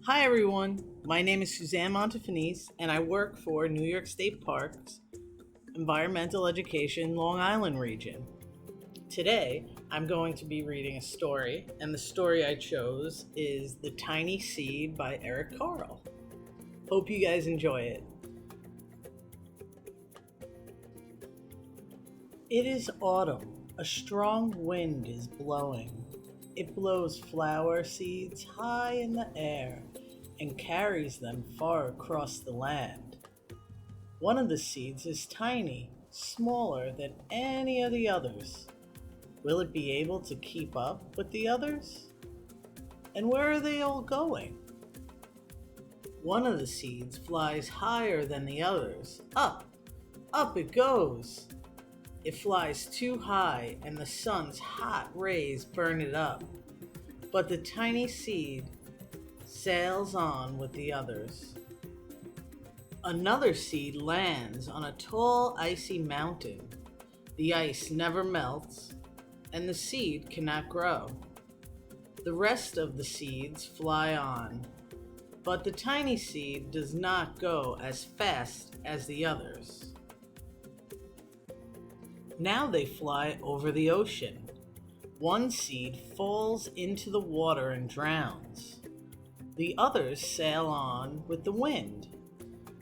Hi everyone, my name is Suzanne Montefinis and I work for New York State Parks Environmental Education Long Island region. Today I'm going to be reading a story, and the story I chose is The Tiny Seed by Eric Carle. Hope you guys enjoy it. It is autumn. A strong wind is blowing. It blows flower seeds high in the air and carries them far across the land. One of the seeds is tiny, smaller than any of the others. Will it be able to keep up with the others? And where are they all going? One of the seeds flies higher than the others. Up it goes. It flies too high and the sun's hot rays burn it up. But the tiny seed sails on with the others. Another seed lands on a tall, icy mountain. The ice never melts, and the seed cannot grow. The rest of the seeds fly on, but the tiny seed does not go as fast as the others. Now they fly over the ocean. One seed falls into the water and drowns. The others sail on with the wind,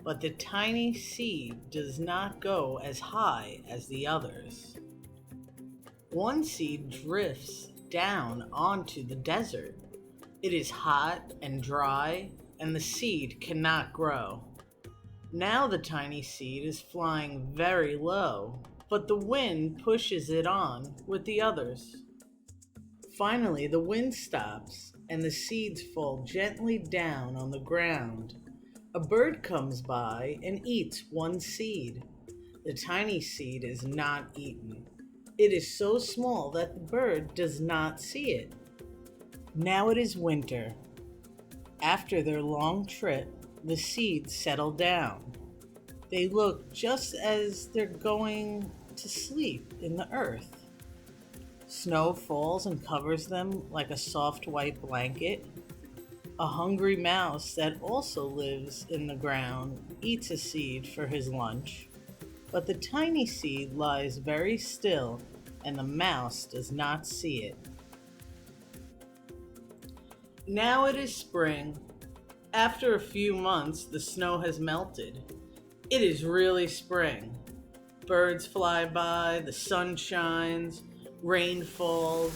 but the tiny seed does not go as high as the others. One seed drifts down onto the desert. It is hot and dry, and the seed cannot grow. Now the tiny seed is flying very low, but the wind pushes it on with the others. Finally, the wind stops, and the seeds fall gently down on the ground. A bird comes by and eats one seed. The tiny seed is not eaten. It is so small that the bird does not see it. Now it is winter. After their long trip, the seeds settle down. They look just as they're going to sleep in the earth. Snow falls and covers them like a soft white blanket. A hungry mouse that also lives in the ground eats a seed for his lunch, but the tiny seed lies very still and the mouse does not see it. Now it is spring. After a few months, the snow has melted. It is really spring. Birds fly by, the sun shines, rain falls,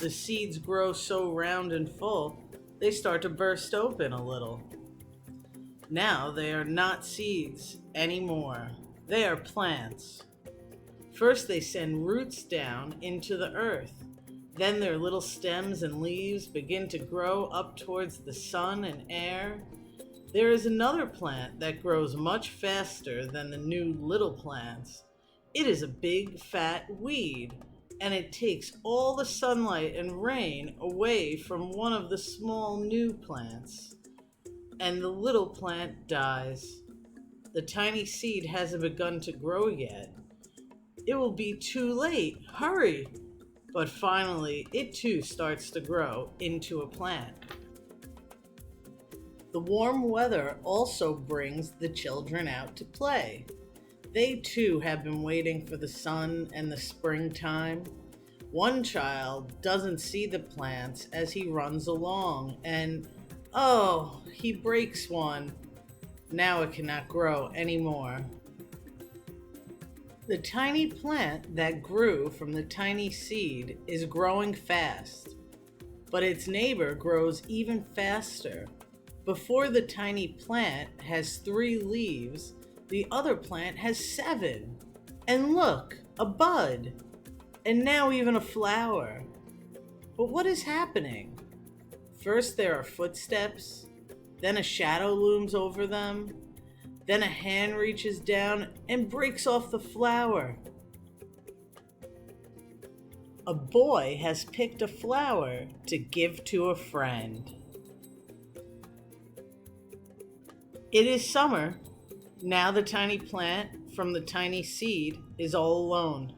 the seeds grow so round and full, they start to burst open a little. Now they are not seeds anymore. They are plants. First they send roots down into the earth. Then their little stems and leaves begin to grow up towards the sun and air. There is another plant that grows much faster than the new little plants. It is a big fat weed, and it takes all the sunlight and rain away from one of the small new plants. And the little plant dies. The tiny seed hasn't begun to grow yet. It will be too late. Hurry! But finally, it too starts to grow into a plant. The warm weather also brings the children out to play. They too have been waiting for the sun and the springtime. One child doesn't see the plants as he runs along, and he breaks one. Now it cannot grow anymore. The tiny plant that grew from the tiny seed is growing fast, but its neighbor grows even faster. Before the tiny plant has 3 leaves, the other plant has 7. And look, a bud. And now even a flower. But what is happening? First there are footsteps, then a shadow looms over them, then a hand reaches down and breaks off the flower. A boy has picked a flower to give to a friend. It is summer. Now the tiny plant from the tiny seed is all alone.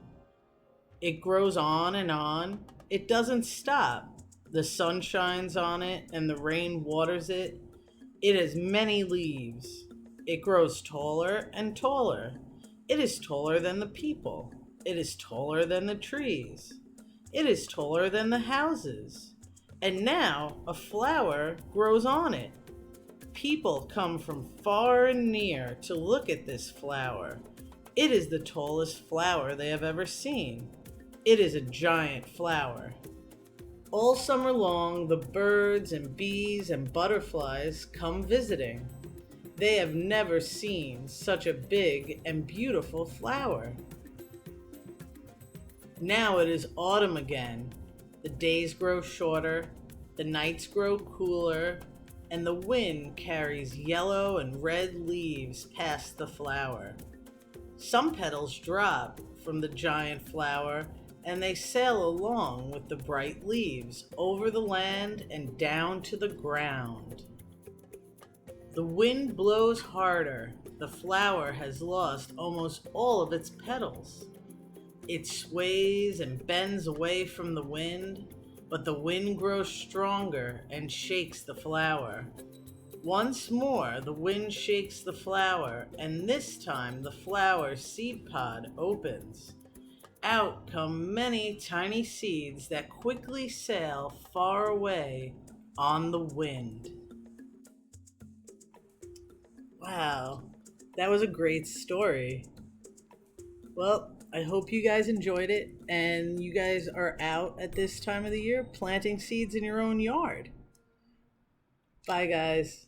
It grows on and on. It doesn't stop. The sun shines on it and the rain waters it. It has many leaves. It grows taller and taller. It is taller than the people. It is taller than the trees. It is taller than the houses. And now a flower grows on it. People come from far and near to look at this flower. It is the tallest flower they have ever seen. It is a giant flower. All summer long, the birds and bees and butterflies come visiting. They have never seen such a big and beautiful flower. Now it is autumn again. The days grow shorter, the nights grow cooler, and the wind carries yellow and red leaves past the flower. Some petals drop from the giant flower, and they sail along with the bright leaves over the land and down to the ground. The wind blows harder. The flower has lost almost all of its petals. It sways and bends away from the wind, but the wind grows stronger and shakes the flower. Once more, the wind shakes the flower, and this time the flower's seed pod opens. Out come many tiny seeds that quickly sail far away on the wind. Wow, that was a great story. Well, I hope you guys enjoyed it and you guys are out at this time of the year planting seeds in your own yard. Bye, guys.